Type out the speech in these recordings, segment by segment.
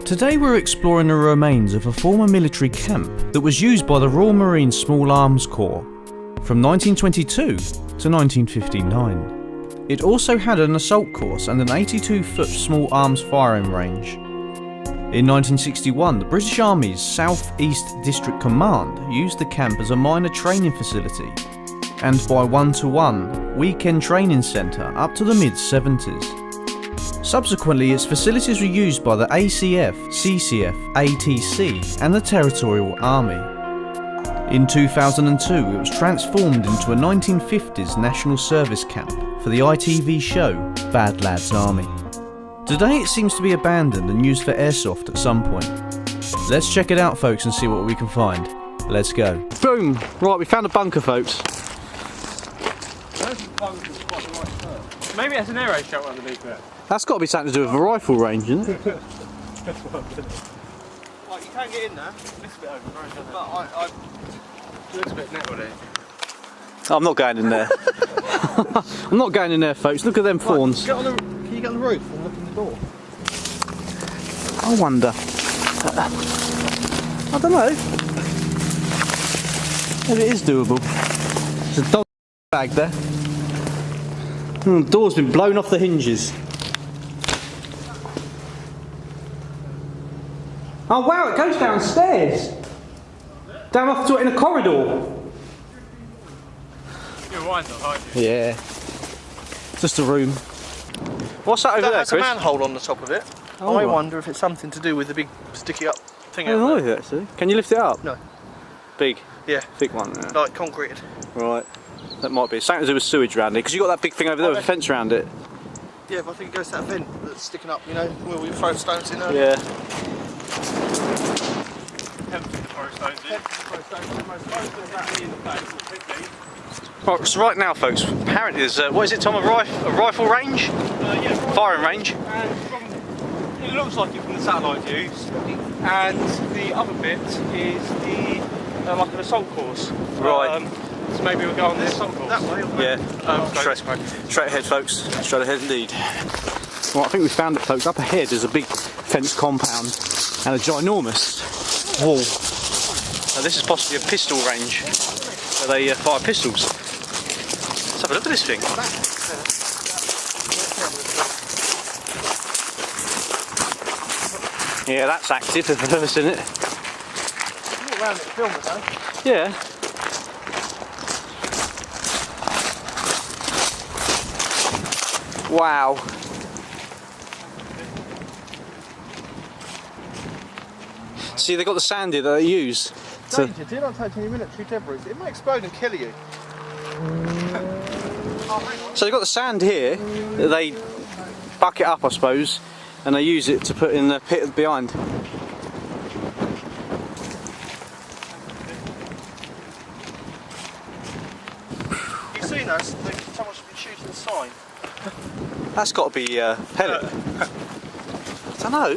Today we're exploring the remains of a former military camp that was used by the Royal Marine Small Arms Corps from 1922 to 1959. It also had an assault course and an 82-foot small arms firing range. In 1961, the British Army's South East District Command used the camp as a minor training facility and by one-to-one weekend training centre up to the mid-70s. Subsequently, its facilities were used by the ACF, CCF, ATC and the Territorial Army. In 2002, it was transformed into a 1950s national service camp for the ITV show Bad Lads Army. Today it seems to be abandoned and used for airsoft at some point. Let's check it out, folks, and see what we can find. Let's go. Boom! Right, we found a bunker, folks. Maybe it has an aero shelter underneath it. That's got to be something to do with a rifle range, isn't it? Like, you can't get in there. This bit over, but it looks a bit net on it. I'm not going in there. I'm not going in there, folks. Look at them fawns. Right, can you get on the roof and look in the door? I wonder. I don't know. Maybe it is doable. There's a dog bag there. The door's been blown off the hinges. Oh wow, it goes downstairs. Down off to it in a corridor. You're wind up, aren't you? Yeah. Just a room. What's that over there, There's Chris? a manhole on the top of it. Oh, I right. wonder if it's something to do with the big sticky up thing I don't out know there. if actually. Can you lift it up? No. Big? Yeah. Thick one, yeah. Like concreted. Right. That might be. Something to do with sewage around it, because you've got that big thing over there with a fence around it. Yeah, but I think it goes to that vent that's sticking up, you know, where we throw stones in there. Yeah. Right, so right now, folks, apparently there's, what is it, Tom, a rifle range? Yeah. Firing range? And it looks like it from the satellite views. And the other bit is the like an assault course. Right. So maybe we'll go on the assault course. That way. Yeah. Straight ahead, folks. Straight ahead indeed. Well, I think we found it, folks. Up ahead there's a big fenced compound and a ginormous wall. Now, this is possibly a pistol range where they fire pistols. Let's have a look at this thing. Yeah, that's active if I've ever seen it. Walk around it and film it though. Yeah. Wow. See, they've got the sand here that they use. Danger, do not touch any military debris. It may explode and kill you. So they've got the sand here that they buck it up, I suppose, and they use it to put in the pit behind. You've seen us, someone's been shooting a sign. That's got to be pellet. I don't know.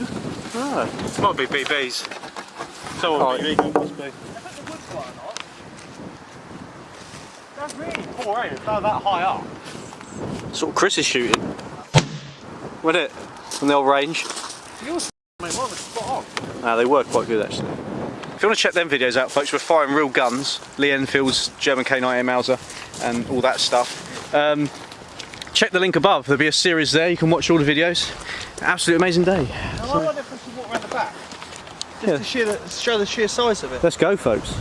Oh. It might be BBs. Someone BB must be. That's really poor, ain't it? They're that high up. That's what Chris is shooting. Wasn't it? From the old range. Yours, mate, well, spot on. They were quite good actually. If you want to check them videos out, folks, we're firing real guns. Lee Enfield's German K9 Mauser and all that stuff. Check the link above, there'll be a series there, you can watch all the videos. Absolutely amazing day. Now, I wonder if we should walk around the back, just to show the sheer size of it. Let's go, folks.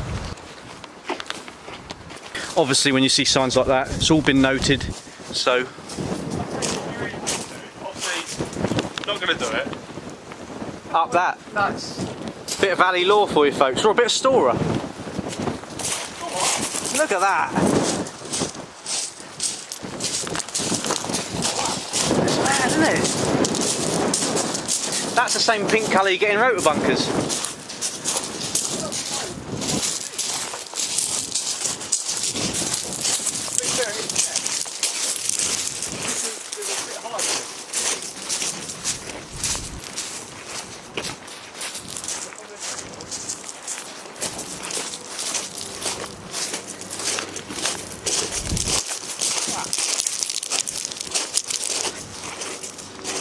Obviously when you see signs like that, it's all been noted, so... Obviously, not going to do it. Up that. That's... Bit of alley law for you folks, or a bit of Stora. Look at that. It's mad, isn't it? That's the same pink colour you get in rotor bunkers.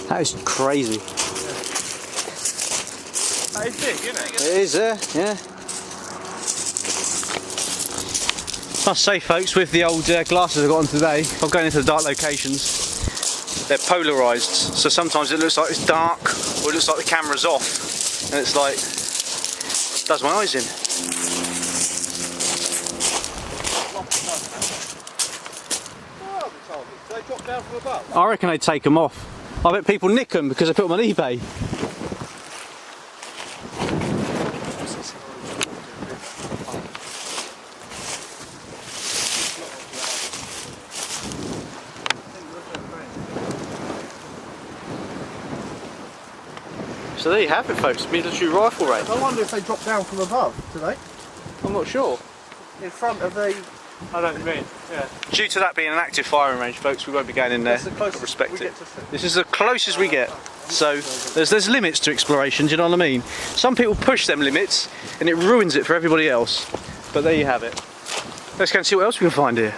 That is crazy. That is big, isn't it? It is there, yeah. Must say, folks, with the old glasses I've got on today, if I'm going into the dark locations, they're polarised. So sometimes it looks like it's dark, or it looks like the camera's off, and it's like, does my eyes in. Do they drop down from above? I reckon they take them off. I bet people nick them because they put them on eBay. So there you have it, folks, military rifle range. I wonder if they drop down from above, do they? I'm not sure. In front of the... I don't mean, yeah. Due to that being an active firing range, folks, we won't be going in there. That's the closest Respect we it. get to see. This is the closest we get. So there's limits to exploration, do you know what I mean? Some people push them limits and it ruins it for everybody else. But there you have it. Let's go and see what else we can find here.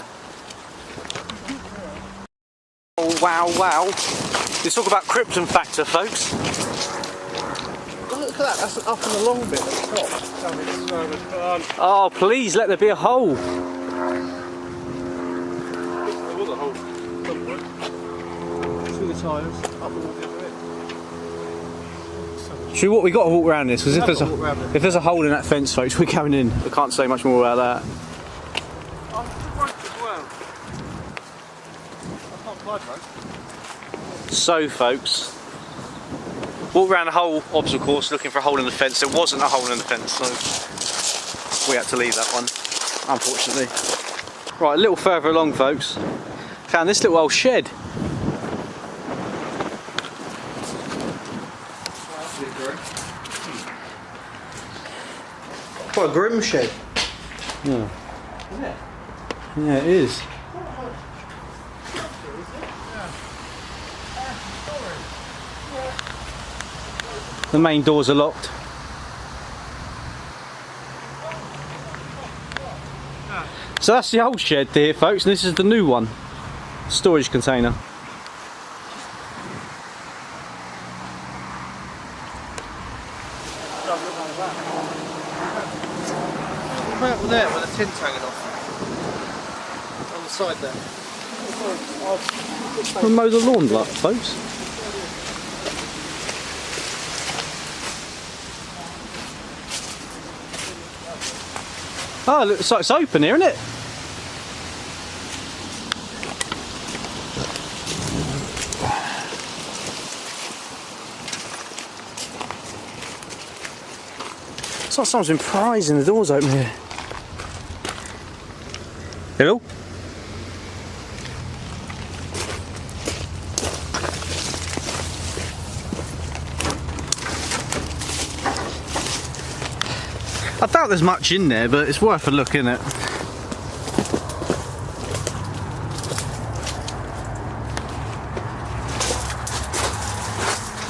Oh wow, wow. Let's talk about krypton factor, folks. Oh, look at that, that's up in the long bit at the top. Oh, please let there be a hole. There was a hole somewhere. Through the tyres, up the other end. Should we got to walk around this? Because Have to walk around it. if there's a hole in that fence, folks, we're going in. I can't say much more about that. Oh, it's a rope as well. I can't climb those. So, folks, walk around the whole obstacle course looking for a hole in the fence. There wasn't a hole in the fence, so we had to leave that one, unfortunately. Right, a little further along, folks, found this little old shed. Quite a grim shed. Yeah. Yeah, it is. The main doors are locked. So that's the old shed here, folks, and this is the new one. Storage container. Right there with the tint's hanging off. On the side there. We'll mow the lawn, block, folks. Oh, it looks like it's open here, isn't it? It's like someone's been prizing the doors open here. Hello? I doubt there's much in there, but it's worth a look, isn't it?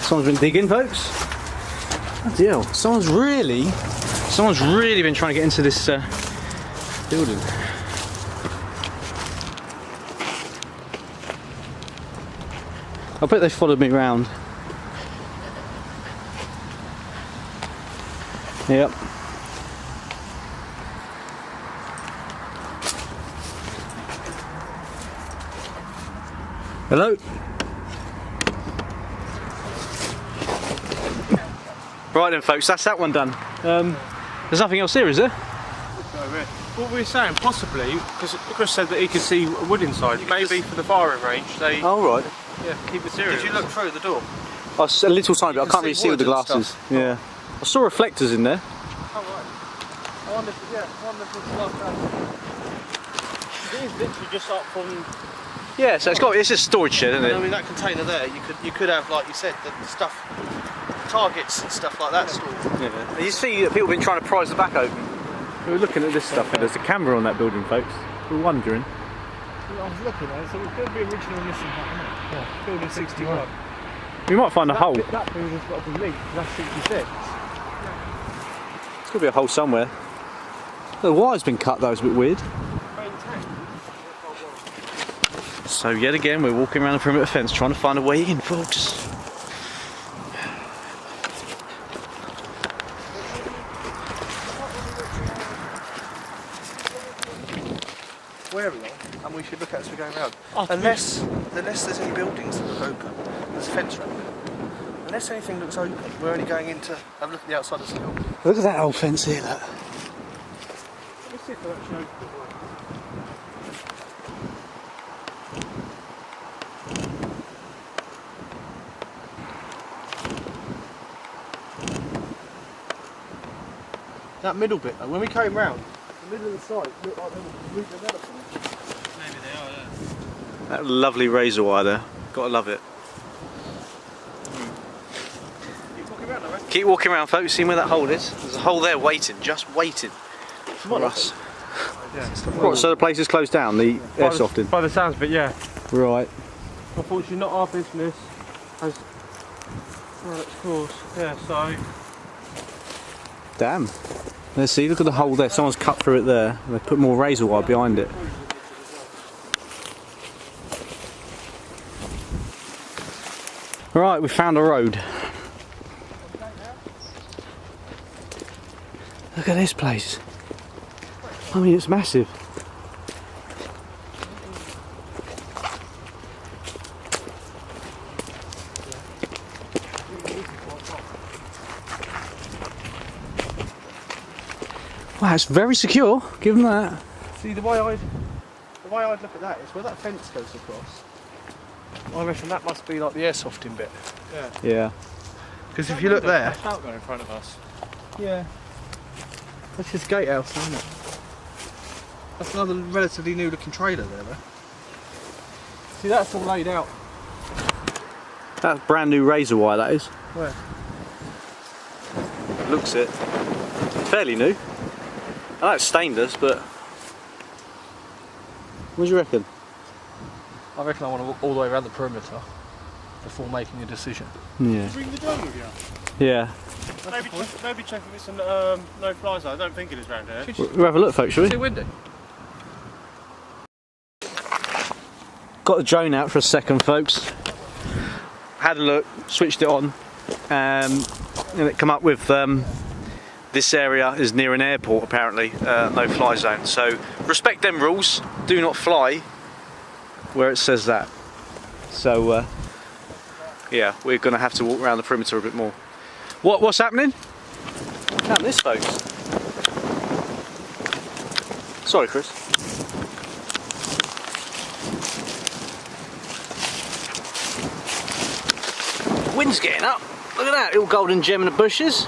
Someone's been digging, folks. Bloody hell. Someone's really been trying to get into this building. I bet they followed me round. Yep. Hello? Right then, folks, that's that one done. There's nothing else here, is there? What we were saying, possibly, because Chris said that he could see wood inside. Maybe for the firing range, they Oh, right. keep materials. Did you look through the door? A little tiny bit, I can't really see with the wood and glasses. stuff. Yeah. I saw reflectors in there. Oh, right. I wonder if it's It is literally just up from... Yeah, so it's a storage shed, isn't I it? mean, that container there, you could have, like you said, the stuff, targets and stuff like that stored. Yeah. And you see that people have been trying to prise the back open. We were looking at this stuff, and there's a camera on that building, folks. We were wondering. I was looking at it, so it could be original missing part, isn't it? Yeah. Building 61. We might find a hole. That building's got to be linked, that's 66. There's got to be a hole somewhere. The wire's been cut though, it's a bit weird. So yet again, we're walking around the perimeter fence trying to find a way in, folks. wary of, and we should look at as we're going round. Oh, Unless there's any buildings that look open, there's a fence around there. Unless anything looks open, we're only going in to have a look at the outside of the building. Look at that old fence here, look. Let me see if they're actually open. That middle bit though, when we came round, the middle of the site looked like there was root development. Maybe they are, yeah. That lovely razor wire there. Gotta love it. Keep walking around, I reckon. Keep walking around, folks, seeing where that hole is. There's a hole there waiting, just waiting for us. What, so the place is closed down, the airsofting? By the sounds of it, yeah. Right. Unfortunately, not our business. As well, of course. Yeah, so. Damn. Let's see, look at the hole there. Someone's cut through it there. And they put more razor wire behind it. Right, we found a road. Look at this place. I mean, it's massive. Wow, it's very secure, give them that. See, the way I'd look at that is where that fence goes across. I reckon that must be like the airsofting bit. Yeah. Yeah. Because if you look there, Out there in front of us. yeah, that's his gatehouse, isn't it? That's another relatively new looking trailer there, though. See, that's all laid out. That's brand new razor wire, that is. Where? Looks it. Fairly new. I know it's stainless, but... What do you reckon? I reckon I want to walk all the way around the perimeter before making a decision. Yeah. Bring the drone with you. Yeah. Maybe check if it's a no-fly zone. I don't think it is round here. We'll have a look, folks, shall Is we? it windy? Got the drone out for a second, folks. Had a look, switched it on, and it come up with this area is near an airport, apparently, no-fly zone. So respect them rules. Do not fly where it says that. So yeah, we're going to have to walk around the perimeter a bit more. What's happening? Look at this, folks. Sorry, Chris. Wind's getting up. Look at that little golden gem in the bushes.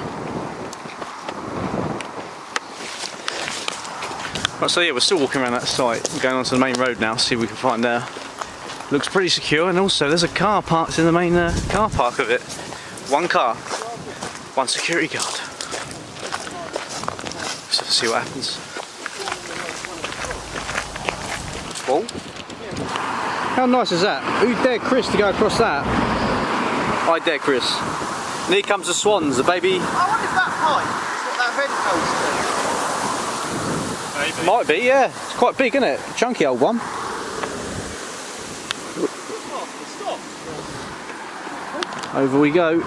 Right, so yeah, we're still walking around that site, going onto the main road now, see if we can find there. Looks pretty secure, and also there's a car parked in the main car park of it. One car, one security guard. So let's see what happens. Whoa. How nice is that? Who dared Chris to go across that? I dare Chris. And here comes the swans, the baby. I wonder if that pipe is what that vent goes to. Maybe. Might be, yeah. It's quite big, isn't it? Chunky old one. Stop. Over we go.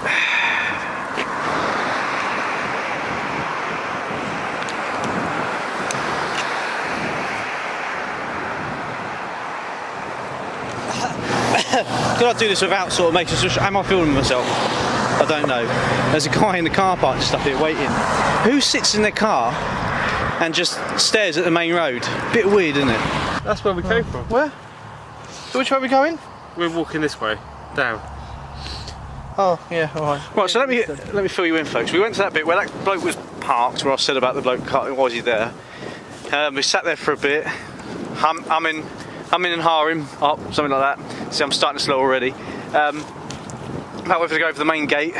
Could I do this without sort of making sure? Am I filming myself? I don't know. There's a guy in the car park just up here waiting. Who sits in their car and just stares at the main road? Bit weird, isn't it? That's where we came from. Where? So which way are we going? We're walking this way, down. Oh, yeah, alright. Right, so let me fill you in, folks. We went to that bit where that bloke was parked, where I said about the bloke, was he there? We sat there for a bit, humming and hawing up, something like that. See, I'm starting to slow already. About whether to go over the main gate,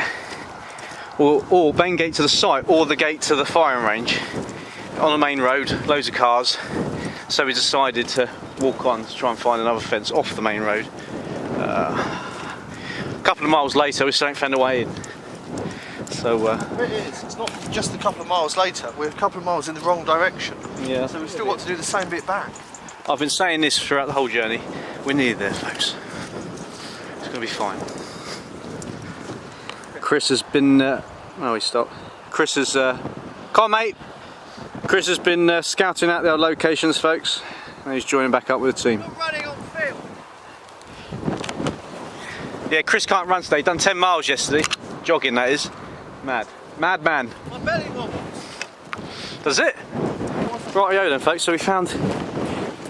or main gate to the site, or the gate to the firing range. On the main road, loads of cars. So we decided to walk on to try and find another fence off the main road. A couple of miles later, we still ain't found a way in. So It is. It's not just a couple of miles later. We're a couple of miles in the wrong direction. yeah, So we've still got to do the same bit back. I've been saying this throughout the whole journey. We're nearly there, folks. It's going to be fine. Chris has been. Oh, he stopped. Chris has. Come on, mate. Chris has been scouting out their locations, folks. And he's joining back up with the team. I'm running on field. Yeah, Chris can't run today. He done 10 miles yesterday. Jogging, that is. Mad. Mad man. My belly wobbles. Does it? Rightio then, folks. So we found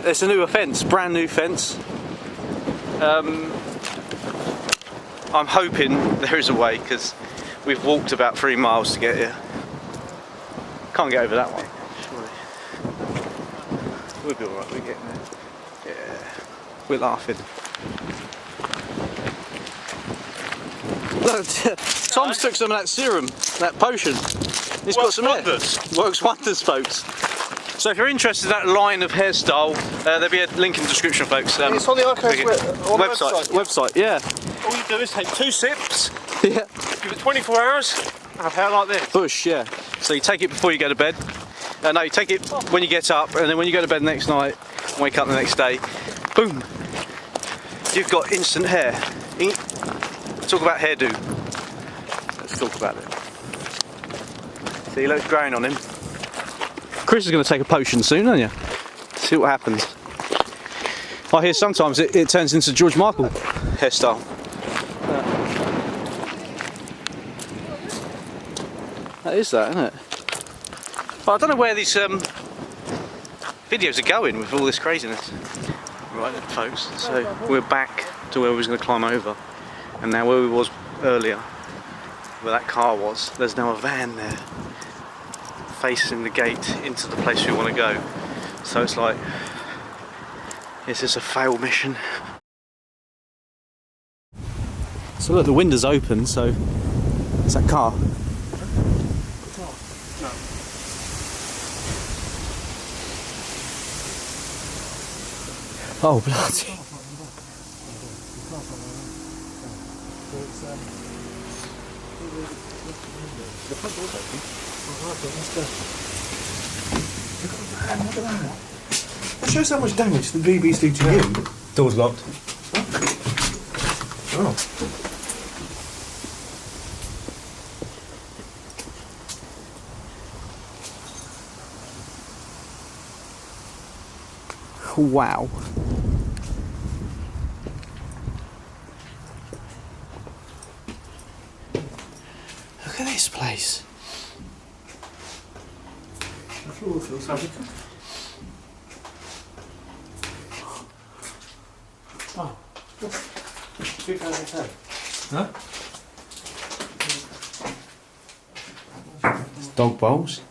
there's a new fence, brand new fence. I'm hoping there is a way because we've walked about 3 miles to get here. Can't get over that one. Surely. We'll be alright. We're getting there. Yeah. We're laughing. Look, Tom's took some of that serum, that potion. He's got some wonders. Works wonders, folks. So if you're interested in that line of hairstyle, there'll be a link in the description, folks. It's on the Icos website, yeah. All you do is take 2 sips, Yeah. give it 24 hours, and have hair like this. Bush, yeah. So you take it before you go to bed. No, you take it when you get up, and then when you go to bed the next night, wake up the next day, boom. You've got instant hair. Talk about hairdo. Let's talk about it. See, look, it's growing on him. Chris is going to take a potion soon, aren't you? See what happens. I hear sometimes it turns into George Michael hairstyle. That is that, isn't it? But I don't know where these videos are going with all this craziness. Right then, folks, so we're back to where we was going to climb over. And now where we was earlier, where that car was, there's now a van there facing the gate into the place we want to go. So it's like, is this a fail mission? So look, the window's open, so it's that car. Oh bloody. The front door's open. That shows how much damage the BBs do to you. Door's locked. Oh. Wow. Look at this place. The floor feels like oh. Huh? It's dog bowls.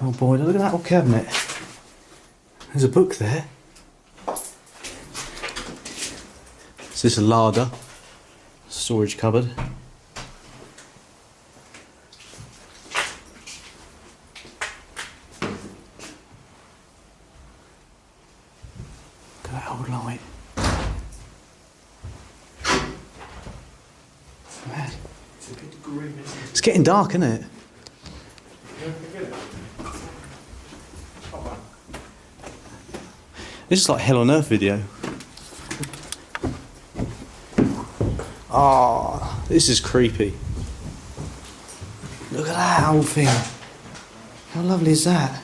Oh boy, look at that old cabinet. There's a book there. Is this a larder? Storage cupboard. Look at that old light. Man. It's a bit grim, isn't it? It's getting dark, isn't it? This is like Hell on Earth video. Ah, this is creepy. Look at that old thing. How lovely is that?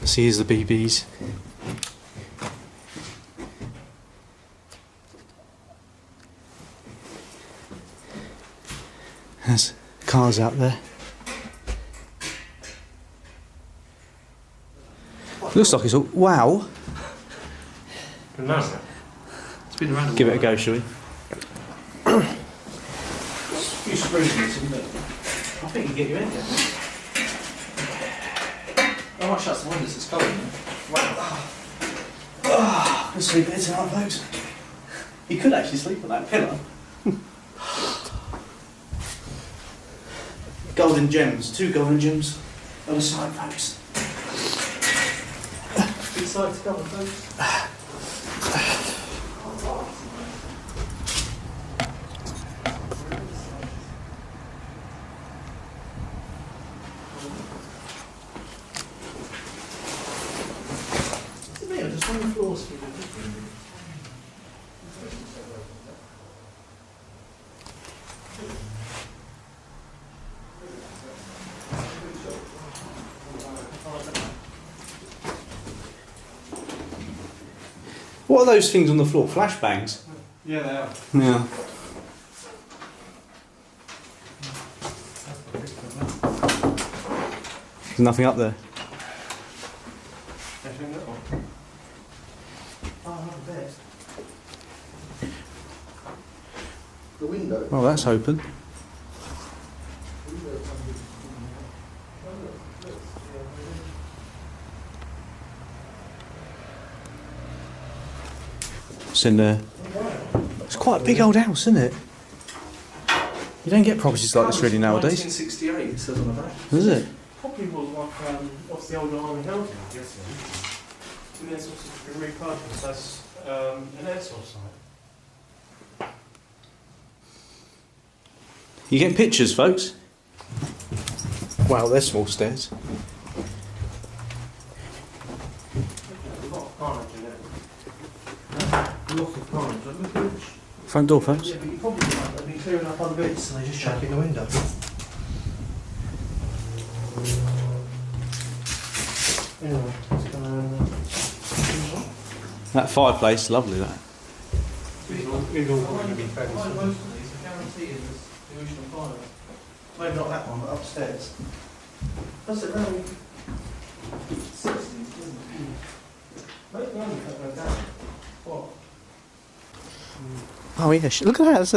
See, here's the BBs. There's cars out there. Looks like it's all... Wow. It's been around a Give it a while. go, shall we? A few springs in it, isn't it? I think you get your head down. How much that's the windows, it's cold, isn't it? Wow. Let's sleep here tonight, folks. You could actually sleep on that pillow. Golden gems, 2 golden gems on the side, folks. Good side to cover, folks. Just on the floor, What are those things on the floor? Flashbangs? Yeah, they are. Yeah. There's nothing up there. The window. Oh, that's open. It's in there. It's quite a big old house, isn't it? You don't get properties like this really nowadays. 1968, it says on the back. Is it? Probably was like off the old army housing, I'm guessing. And then sort of been repurposed as an air source site. You getting pictures, folks? Wow, they're small stairs. A lot of carnage in it. A lot of cars. Look at Front door, folks. Yeah, but you probably might have been clearing up other bits and they just chuck in the window. Anyway, let's go and, That fireplace, lovely that. These all going to be fairly most small. of these are guaranteed as the original fire. Maybe not that one, but upstairs. That's it, around 60s, isn't it? Maybe the only cut them down. What? Oh yeah, look at that. That's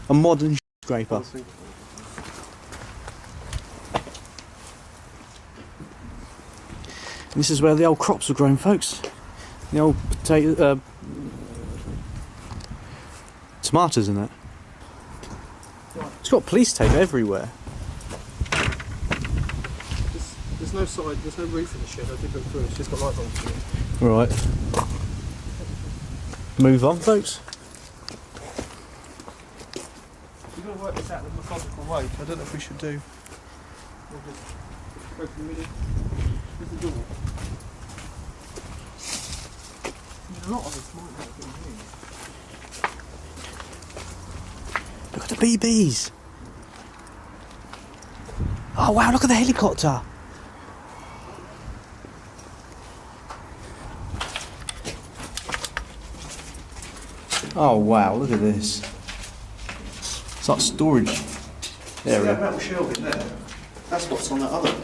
a modern scraper. This is where the old crops were grown, folks. The old potato, tomatoes in it. It's got police tape everywhere. There's no side, there's no roof in the shed. I did look through. It's just got light bulbs in it. Right. Move on, folks. We've got to work this out in a methodical way. I don't know if we should do. Go from the middle. There's the door. A lot of this might not be here. Look at the BBs. Oh wow, look at the helicopter. Oh wow, look at this. It's like storage See that area. metal shelving there? That's what's on that other.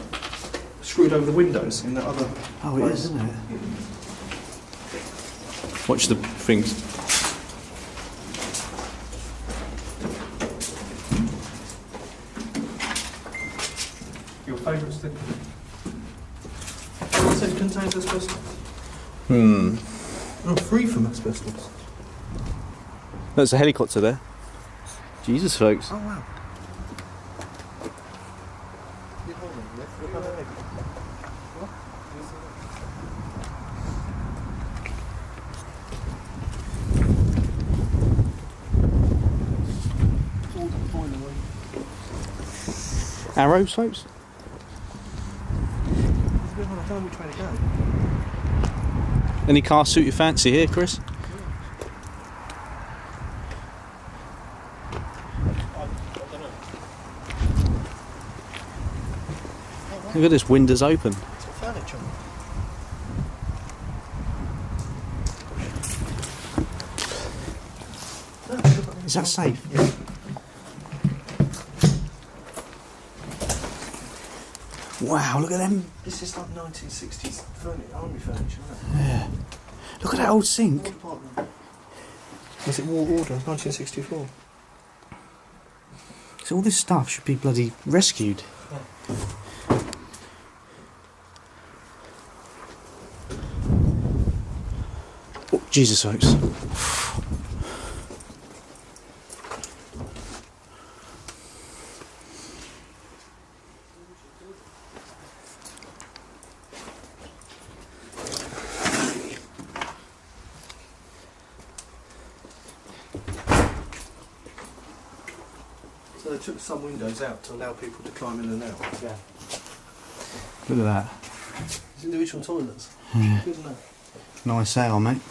Screwed over the windows in that other. Oh, it is, isn't it? Watch the things. Your favourite sticker? It said contains asbestos. Oh, free from asbestos. There's a helicopter there. Jesus, folks. Oh wow. You hold on, Nick. Look how big. What? All the point away. Arrows, folks. I don't know which way to go. Any car suit your fancy here, Chris? Look at this, windows open. It's got furniture. Is that safe? Yeah. Wow, look at them. This is like 1960s army furniture, isn't it? Look at that old sink. War Department. Was it War Order? 1964. So all this stuff should be bloody rescued. Oh, Jesus, folks. So they took some windows out to allow people to climb in and out. Yeah. Look at that. There's individual toilets. Yeah. Good enough. Nice sail, mate.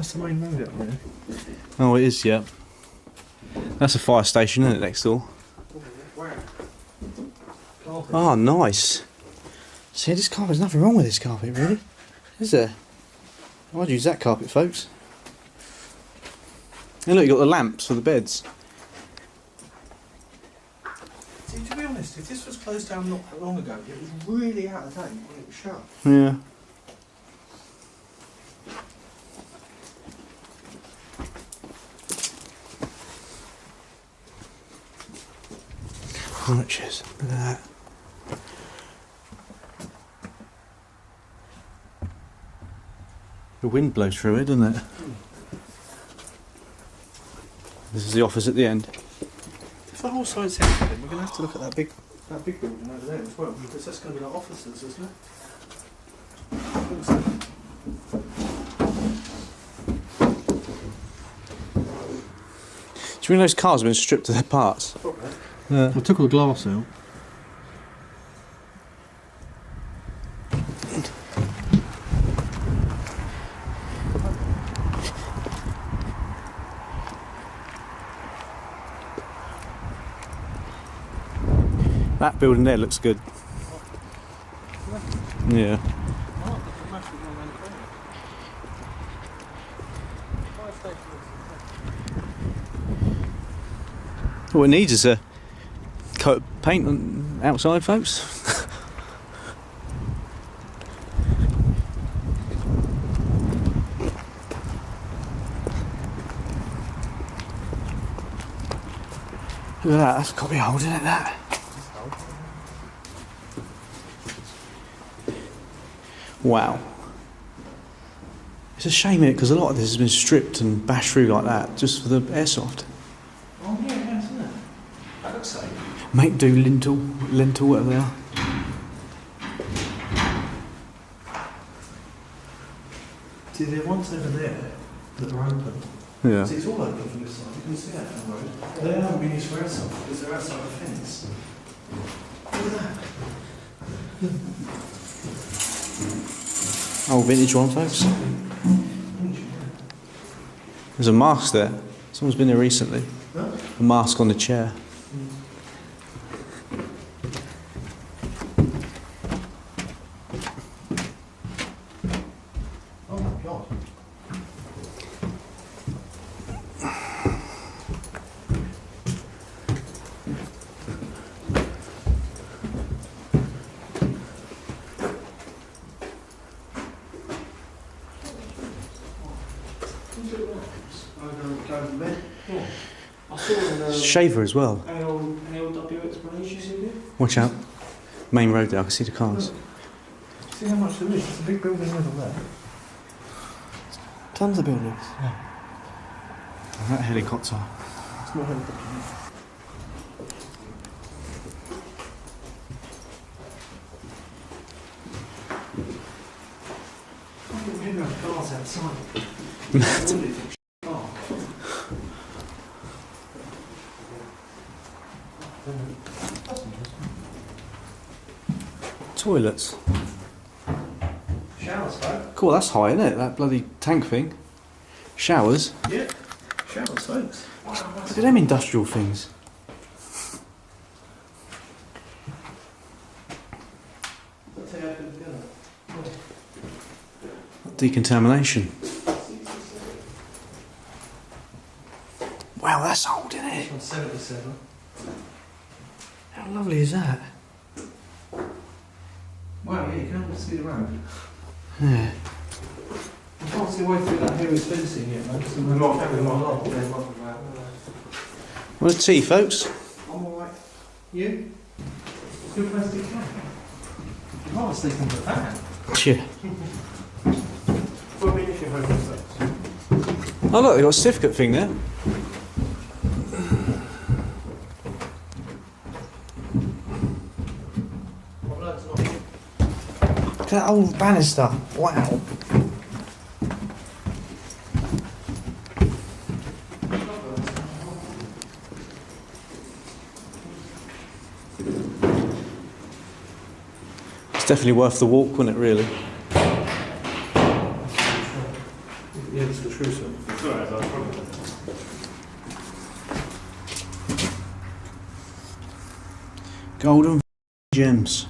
That's the main road up there. Oh, it is, yeah. That's a fire station, isn't it, next door? Where? Carpet. Oh, nice. See, this carpet, there's nothing wrong with this carpet, really. Is there? I'd use that carpet, folks. And look, you've got the lamps for the beds. See, to be honest, if this was closed down not that long ago, it was really out of date when it was shut. Yeah. Arches, look at that. The wind blows through it, doesn't it? This is the office at the end. If the whole side's empty, then we're going to have to look at that big building over there as well, because that's going to be like offices, isn't it? I think so. Do you mean those cars have been stripped of their parts? Probably. Yeah. We took all the glass out. That building there looks good. Yeah. All it needs is a coat of paint on outside, folks. Look at that, that's got to be old, isn't it, that? Wow. It's a shame, innit, because a lot of this has been stripped and bashed through like that, just for the airsoft. Oh yeah, yeah, isn't it? That looks safe. Make do lintel, whatever they are. See, there are ones over there that are open. Yeah. See, it's all open from this side. You can see that from the road. They haven't been used for airsoft because they're outside the fence. Look at that. Old vintage one, folks. There's a mask there. Someone's been there recently. Huh? A mask on the chair. Oh my god. I saw an Shaver as well. ALW explanation video. Watch out. Main road there, I can see the cars. See how much there is? It's a big building over there. Tons of buildings. That helicopter. It's not helicopter. I think we have cars outside. Toilets. Showers, folk. Cool, that's high, isn't it? That bloody tank thing. Showers. Yeah. Showers, folks. Look at them industrial things. Let's see how it goes together. Decontamination. Wow, that's old, isn't it? This one's 77. How lovely is that? Wow, yeah, you can almost see the road. Yeah. I can't see a way through that here fencing yet, mate. So we're not having one on. What a tea, folks. I'm alright. You? Good place to camp. You might sleep on the fan. Cheer. Well, I mean, if you're home first. Oh look, they've got a certificate thing there. Look at that old banister. Wow. It's definitely worth the walk, wouldn't it, really? Yeah, it's the true, sir. Golden gems.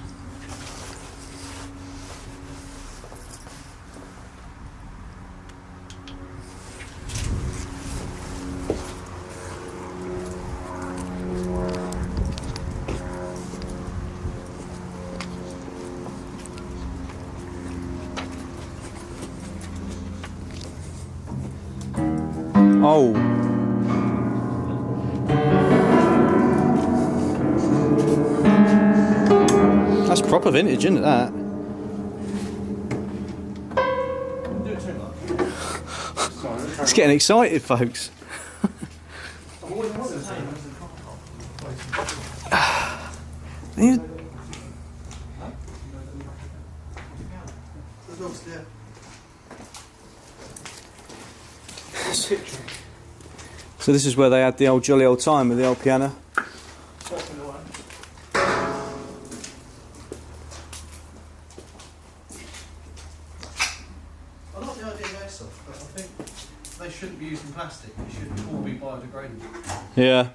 Oh. That's proper vintage, isn't it, that? Do it too much. Sorry, It's getting excited, folks. You- There's dogs there. So this is where they had the old jolly old time with the old piano. That's in the way. I like the idea of airsoft, but I think they shouldn't be using plastic. It should all be biodegradable. Yeah.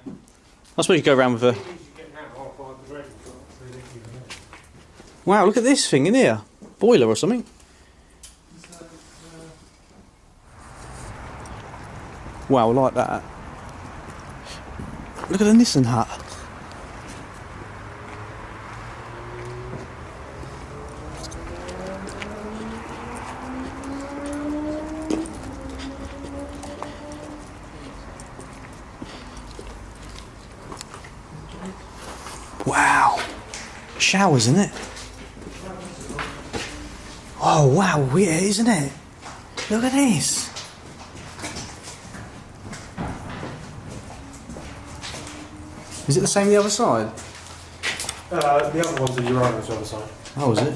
I suppose you go around with a... Things you're getting out of are the ready shops, so they don't even know. Wow, look at this thing in here. Boiler or something. Wow, I like that. Look at the Nissan hut. Wow. Showers, isn't it? Oh, wow, yeah, isn't it? Look at this. Is it the same the other side? The other ones are your own on the other side. Oh, is it?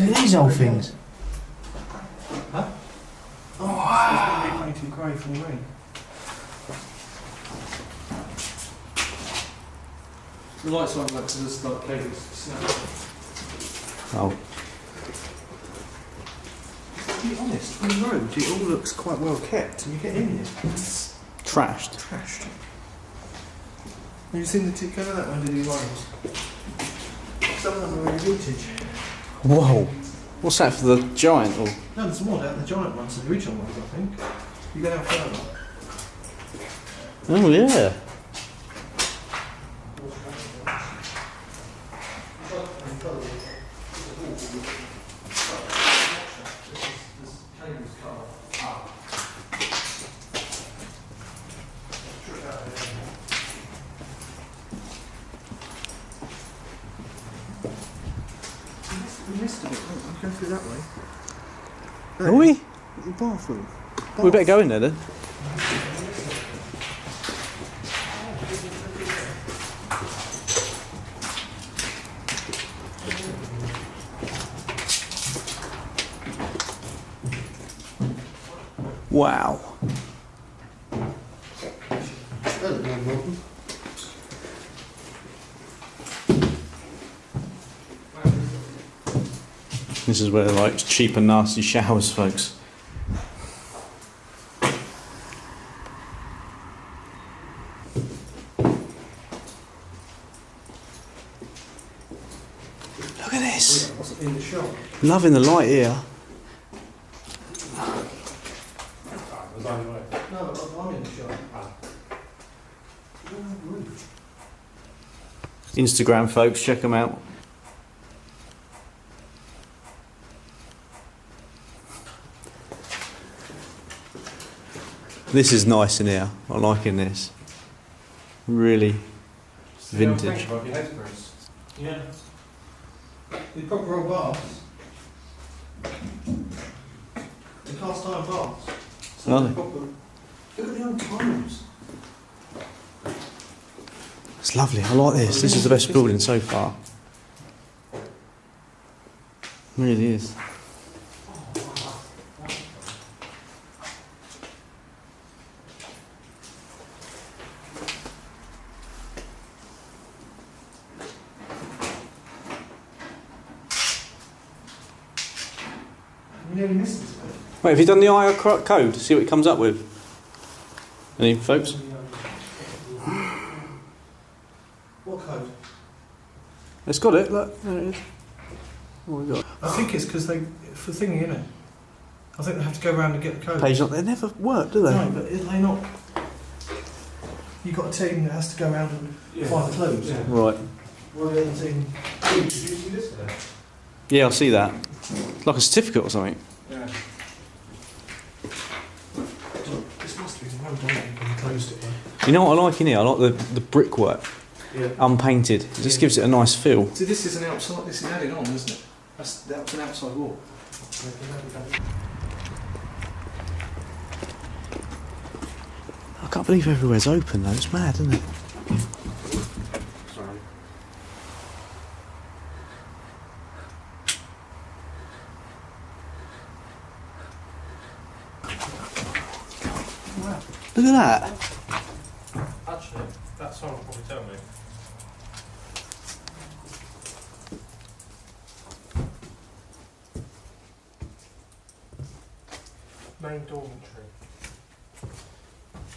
Look at these old things. Wow. It's going to be painted grey from the rain. The lights aren't like because it's like cables snap. Oh. To be honest, on the road it all looks quite well kept, and you get in here, it's Trashed. trashed. Have you seen the tick over that one, did you ones? Some of them are really vintage. Whoa. What's that for the giant? Or... No, there's more down the giant ones, the original ones, I think. You go down further. Oh, yeah. We missed a bit, we go through that way. Are we? The bathroom. We better go in there then. Wow. This is where they like cheap and nasty showers, folks. Look at this. What's in the shop? Loving the light here. There's only way. No, I'm in the shop. Instagram, folks, check them out. This is nice in here. I'm liking this. Really vintage. Your headspace. Yeah. The proper old baths. The cast iron baths. So Lovely. they're proper. Look at the old tiles. It's lovely. I like this. This is the best building so far. Really is. We nearly missed this bit. Wait, have you done the IR code to see what it comes up with? Any folks? What code? It's got it, look, there it is. What we got? I think it's because they, for thingy, innit? I think they have to go around and get the code. Page not, they never work, do they? No, but they not. You've got a team that has to go around and find the clues. Yeah. Right. One of the other team. Did you see this today? Yeah, I see that. It's like a certificate or something. Yeah. This must have been well done when you closed it. You know what I like in here? I like the brickwork, Yeah. unpainted. It just gives it a nice feel. So this is an outside. This is added on, isn't it? That's an outside wall. I can't believe everywhere's open though. It's mad, isn't it? Sorry. Look at that. Actually, that song will probably tell me. Main dormitory.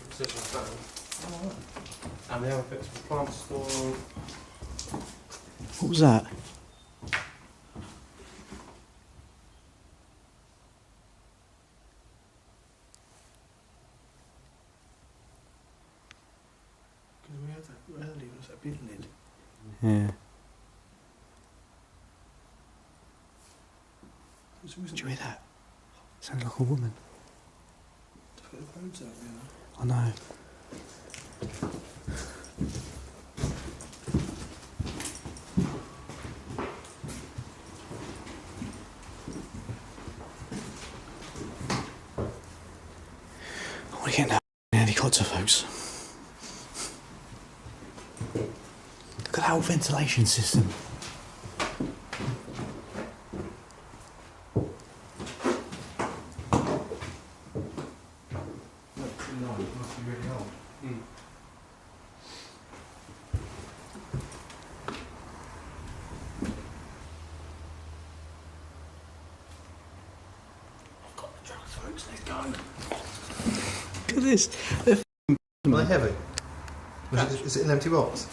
Precision found. And the other bits for plant store. What was that? Because we had that earlier, was that building? Yeah. Because Did you hear that? Sounds like a woman. the roads out there. I know. I want to get in that helicopter, folks. Look at that whole ventilation system. No, it must be really old. I've got the drugs, folks. Let's go. Look at this. Are they heavy? Is it an empty box?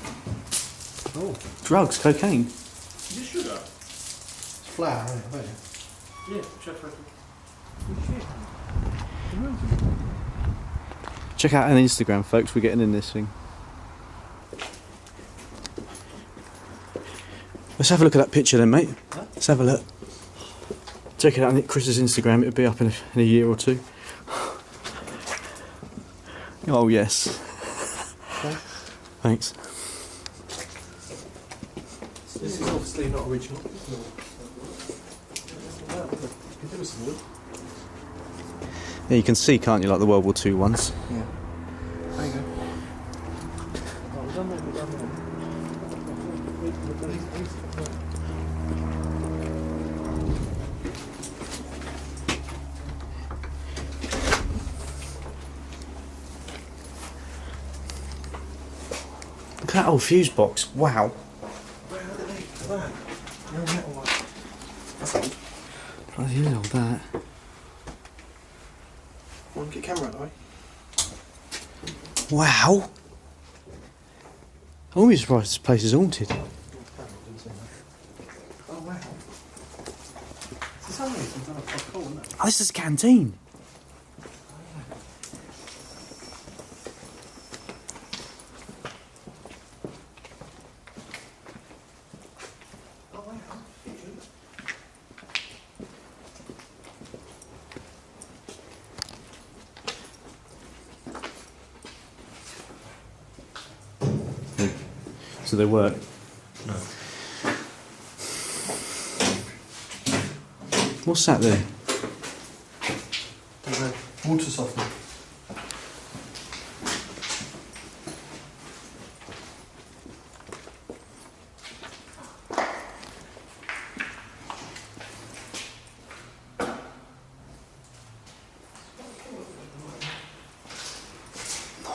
Oh, Drugs, cocaine. Is it sugar? It's flour, isn't it? I bet you. Yeah, check for it. Check out our Instagram, folks. We're getting in this thing. Let's have a look at that picture then, mate. Huh? Let's have a look. Check it out on Chris's Instagram. It'll be up in a year or two. Oh, yes. Okay. Thanks. this is obviously not original. Yeah, you can see, can't you, like the World War II ones? Yeah. There you go. Look at that old fuse box. Wow. Where are they? That. No metal one. That's old. Bloody hell, that. Want to get camera out, right? Wow. I'm always surprised this place is haunted. Oh wow. For some reason, it's not quite cool, isn't it? Oh, this is a canteen. Oh wow. So they work. No. What's that there? There's a water softener.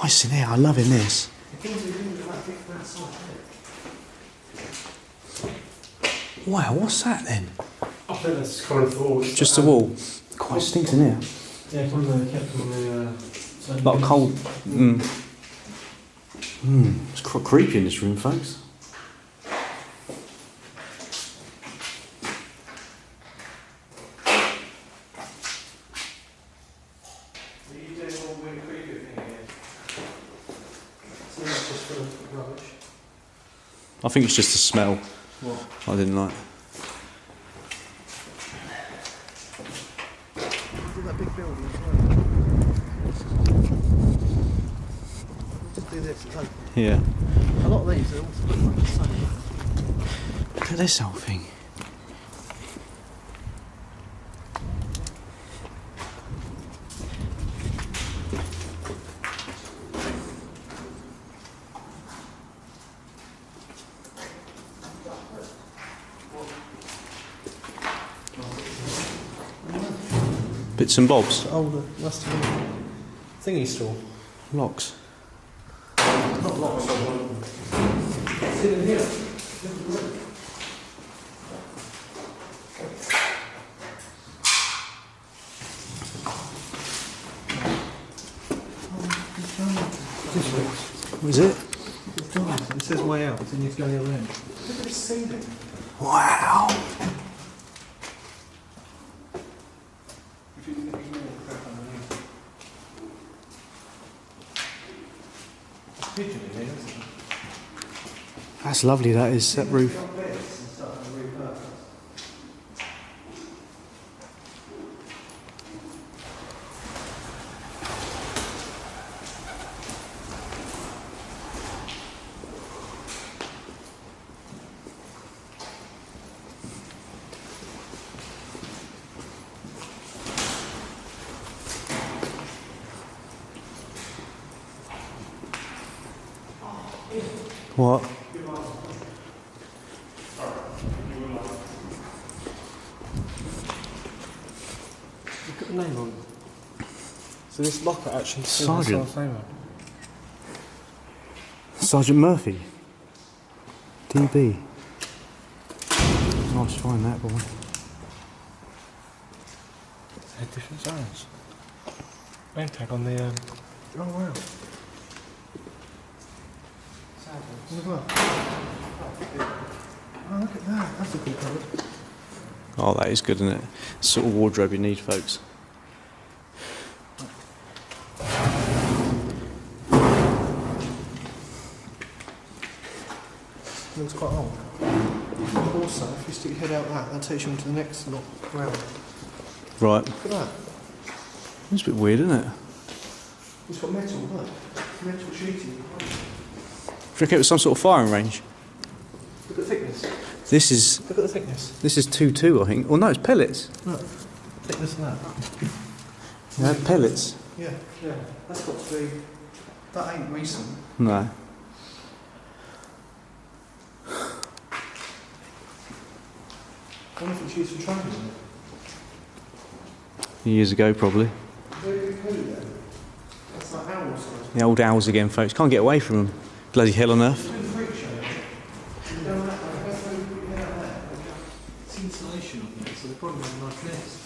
Nice in here. I love in this. Wow, what's that then? I think that's kind of the wall. Just a wall. Quite stinks in here. Yeah, from the kept on the A lot of cold. It's quite creepy in this room, folks. Are you doing all weird creepy thing again? So that's just full of rubbish. I think it's just the smell. What? I didn't like. That big building as well. Just do this. It's like Yeah. a lot of these are all pretty much the same. Look at this whole thing. Bits and bobs. Older, must have been thingy store. Locks. Not lots. It's in here. What is it? It says way out, then you have to go the other end. Look at this ceiling. Wow. If you can ignore the crap underneath. There's a pigeon in here, isn't there? That's lovely, that is, that roof. It's got beds and stuff and repurposed. What? Look at the name on it. So this locker actually says Sergeant. last name on it. Sergeant Murphy. DB. Nice to find that boy. They're different zones. Name tag on the. Oh wow. Look at that. Oh, look at that. That's a good colour. Oh, that is good, isn't it? Sort of wardrobe you need, folks. Looks quite old. Also, if you stick your head out that takes you into the next lot round. Right. Look at that. It's a bit weird, isn't it? It's got metal, look. Metal sheeting. Do you reckon it was some sort of firing range? Look at the thickness. This is Look at the thickness. 2.2, I think. Oh no, it's pellets. Look. Thickness of that. Yeah, pellets. Yeah. Yeah. That's got to be. That ain't recent. No. I wonder if it's used for training. Years ago, probably. Very good clue there. That's like owls. The old owls again, folks. Can't get away from them. Bloody hell on earth. Do the freak show. You go that way, go through, put your head out there. It's insulation on there, so they're probably have a nice nest.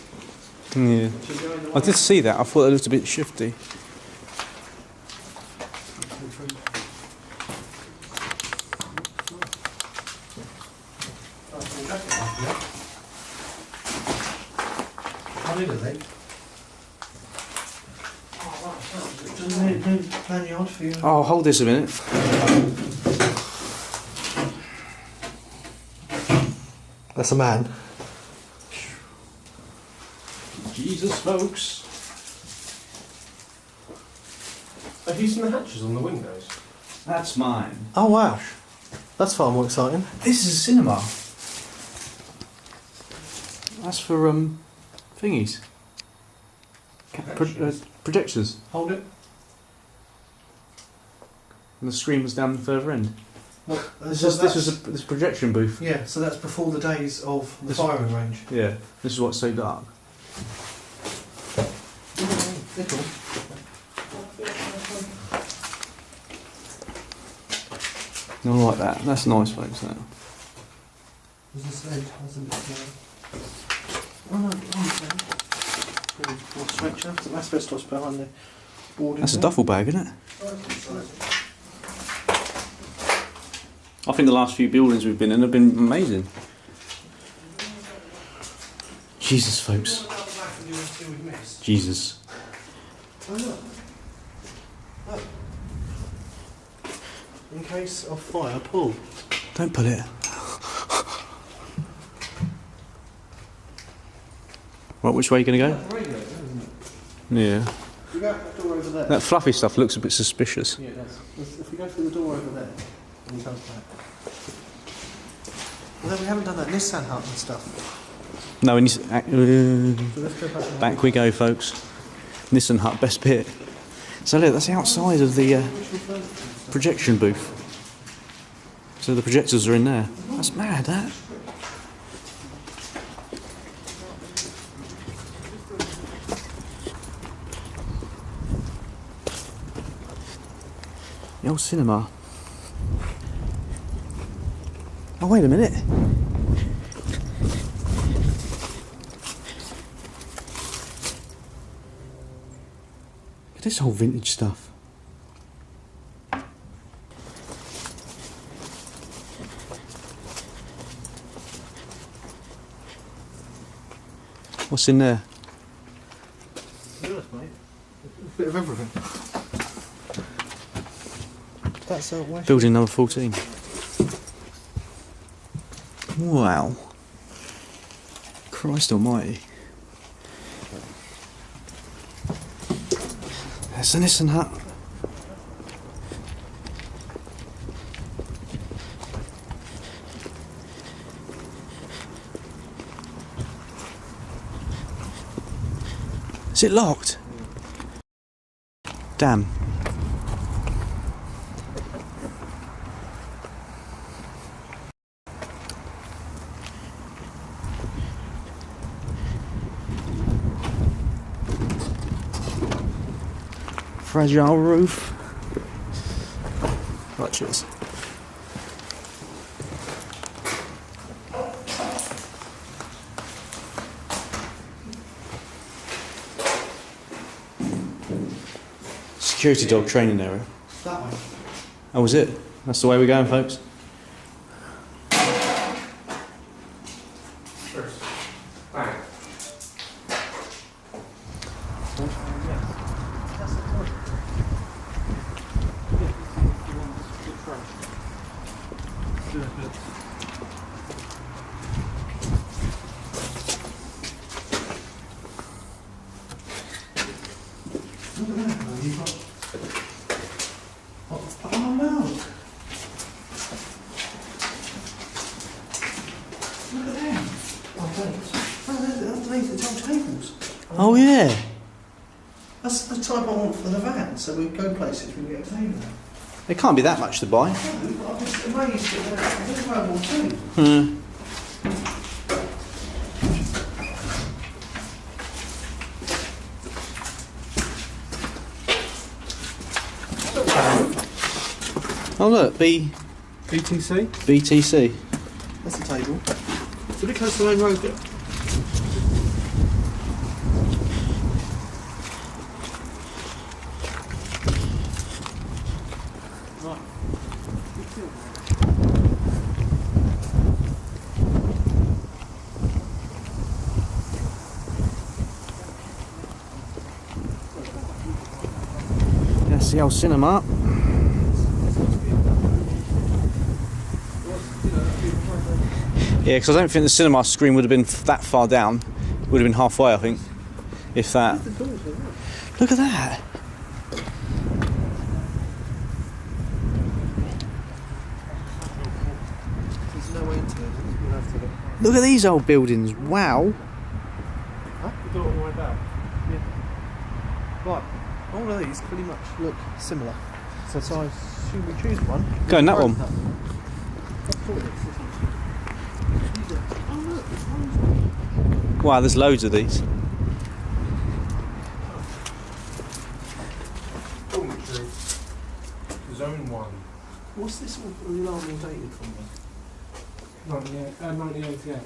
Yeah. So go in the I did see that. I thought it looked a bit shifty. How big are they? Doesn't it do lanyard for you? Oh, hold this a minute. That's a man. Jesus, folks. Have you seen the hatches on the windows? That's mine. Oh wow. That's far more exciting. This is a cinema. That's for thingies. Projectors. Hold it. And the screen was down the further end. What? This was a projection booth. Yeah, so that's before the days of the This- firing range. Yeah. This is what's so dark. They're cool. I like that. That's nice, folks. That. Was this end? That's a bit oh no, oh, okay. More stretcher. Some asbestos behind there. boarding That's a there. duffel bag, isn't it? I think the last few buildings we've been in have been amazing. Jesus, folks. Jesus. Oh, look. Look. In case of fire, pull. Don't put it. Right, which way are you going to go? Regulator, isn't it? Yeah. You go out the door over there. That fluffy stuff looks a bit suspicious. Yeah, it does. If you go through the door over there, and he comes back. Although we haven't done that Nissan hut and stuff. No, and So let's go back. and- back we go, folks. Nissan Hut, best bit. So look, that's the outside of the projection booth. So the projectors are in there. That's mad, that. The old cinema. Oh, wait a minute. Look at this whole vintage stuff. What's in there? Yes, mate. A bit of everything. That's West. Building number 14. Wow. Christ almighty. There's a Nissan Hut. Is it locked? Damn. Fragile roof. Right, cheers. Security dog training area. That way. Oh, was it? That's the way we're going, folks. First. Bang. That's the point. Yeah, this is the one that's good trash. Good, good. Look at that, man. You've got... Oh, no. Look at them. Oh, thanks. Oh, they're underneath the top tables. Oh, yeah. That's the type I want for the van, so we go places, we get a table. It can't be that much to buy. No, I'm just amazed that they're available too. Hmm. Oh look, BTC? BTC. That's the table. It's a bit close to the main road there. Right. That's the old cinema. Yeah, because I don't think the cinema screen would have been that far down. Would have been halfway, I think. If that. Look at that. There's no way into it. We'll have to look. Look at these old buildings. Wow. Huh? The door all the way down? Yeah. Right. All of these pretty much look similar. So I assume we choose one. Go in that one. Wow, there's loads of these. Dormitory. Zone 1. What's this all alarm dated from then? 1988.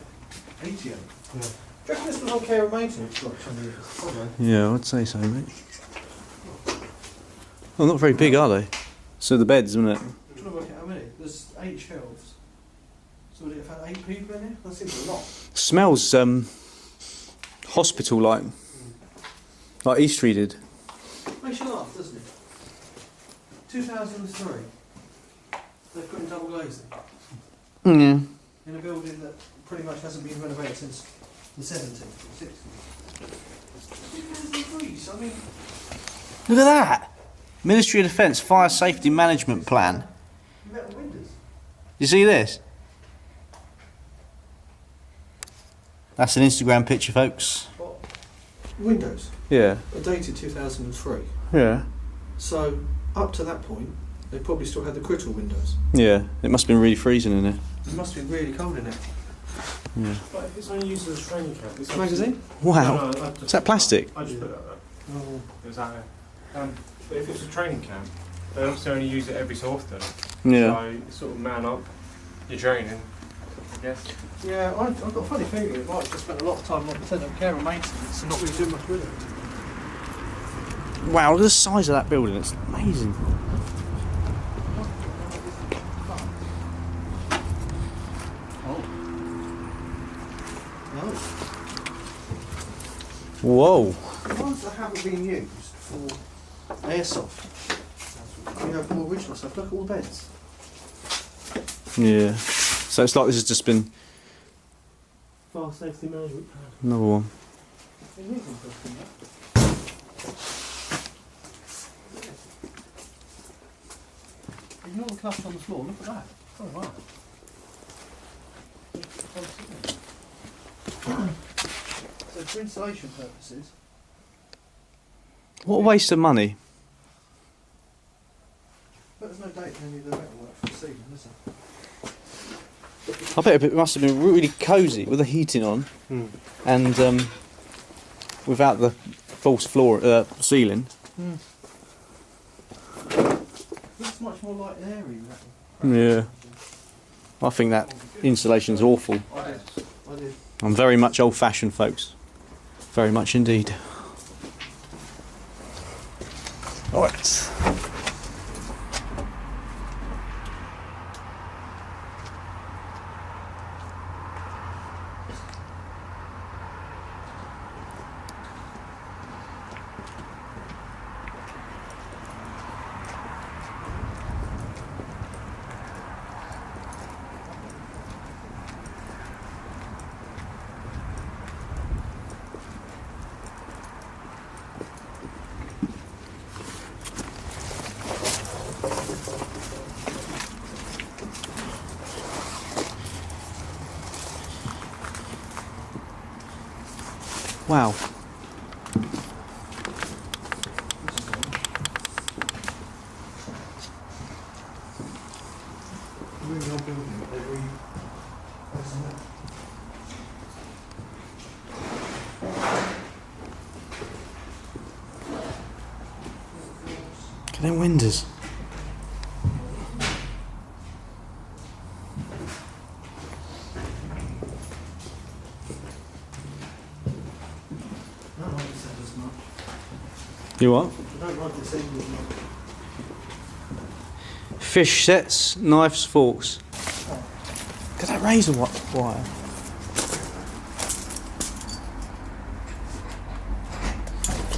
88. Yeah. Do you reckon this was on care and maintenance for like 20 years? Probably. Yeah, I'd say so, mate. Well, not very big, are they? So the beds, isn't it? I'm trying to work out how many. There's 8 shelves. So would it have had 8 people in here? That seems a lot. Smells hospital-like. Like East Street did. Makes you laugh, doesn't it? 2003. They put in double glazing Yeah. in a building that pretty much hasn't been renovated since the 70s or 60s. 2003, so I mean, Look at that! Ministry of Defence Fire Safety Management Plan. metal windows. You see this? That's an Instagram picture, folks. What? Windows Yeah. are dated 2003. Yeah. So up to that point, they probably still had the critical windows. Yeah. It must have been really freezing in there. It must have been really cold in there. Yeah. But if it's only used as a training camp, it's Magazine? Wow. No, Is that plastic? I just put that there. Oh. It was out there. But if it's a training camp, they obviously only use it every so often. Yeah. So you sort of man up your training, I guess. Yeah, I've got a funny feeling it might have just spent a lot of time on attendant care and maintenance and not really doing much with it. Wow, look at the size of that building. It's amazing. No. Whoa. The ones that haven't been used for airsoft, you know, more original stuff. Look at all the beds. Yeah. So it's like this has just been Fire safety management plan. another one. It is interesting, that. Ignore the cluster on the floor. Look at that. Oh wow. So for insulation purposes, What a waste of money. but there's no date on any of the metalwork for the ceiling, is there? I bet it must have been really cosy with the heating on and without the false floor ceiling. Looks much more like an airy metal. Yeah. I think that insulation's awful. I did. I'm very much old-fashioned, folks. Very much indeed. Alright. Wow. Really old building, but they Look at them windows. I don't like this end as much. You what? I don't like this end as much. Fish sets, knives, forks. Look at that razor wire.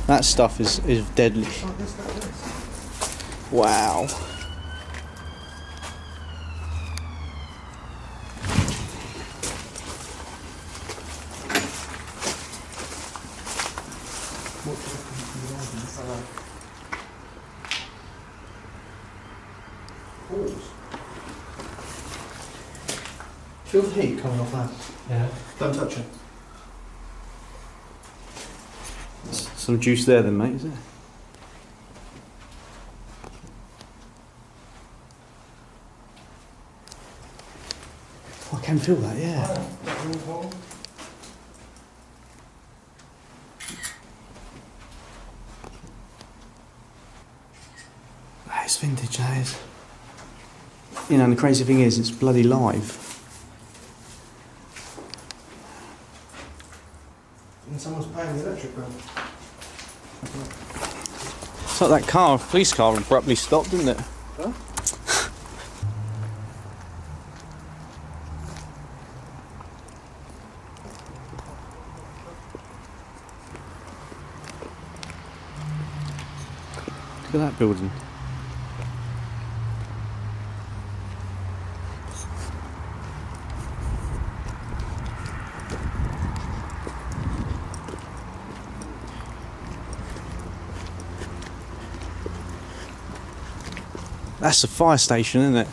That stuff is deadly. Like this, like this. Wow. What do you think of the organs? Pause. Feel the heat coming off that. Yeah. Don't touch it. Some juice there then, mate, is there? Oh, I can feel that, yeah. That is vintage, that is. You know, and the crazy thing is, it's bloody live. And someone's paying the electric bill. It's like that car, police car abruptly stopped, didn't it? Huh? Look at that building. That's the fire station, isn't it?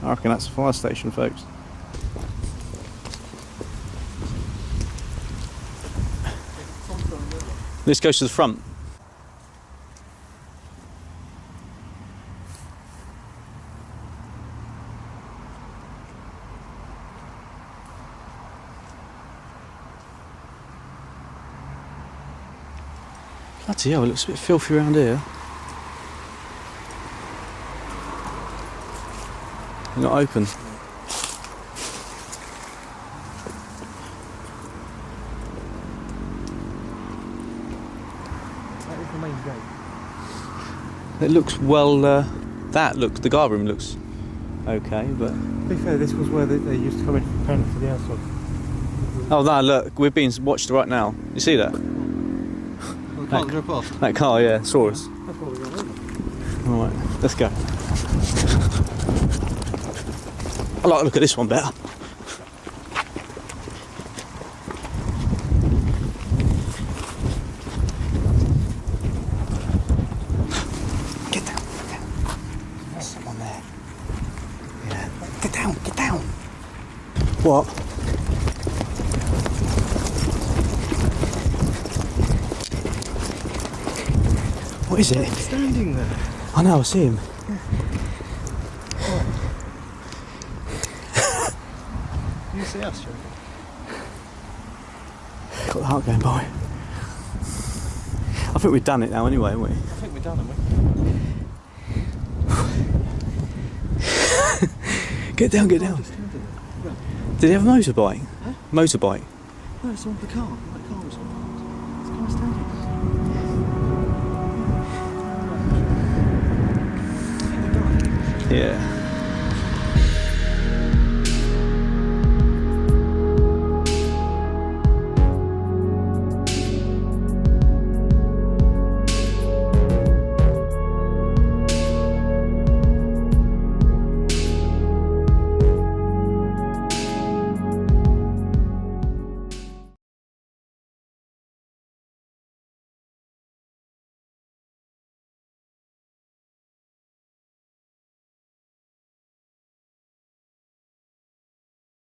I reckon that's the fire station, folks. This goes to the front. Bloody hell, it looks a bit filthy around here. They're not open. That is the main gate. It looks well. The guard room looks okay, but To be fair, this was where they used to come in apparently for the outside. oh, no! Look, we're being watched right now. You see that? Well, the car that drove past. That car, yeah, saw us. That's what we're going over. All right, let's go. I like to look at this one better. Get down, get down. There's someone there. Yeah. Get down, get down. What? What is it? Standing there. I know, I see him. You see us, Joe? Got the heart going, boy. I think we've done it now anyway, haven't we? I think we're done, haven't we? Get down, get down. Did he have a motorbike? Huh? Motorbike? No, it's on the car. That car was on. It's kind of standing. Yeah.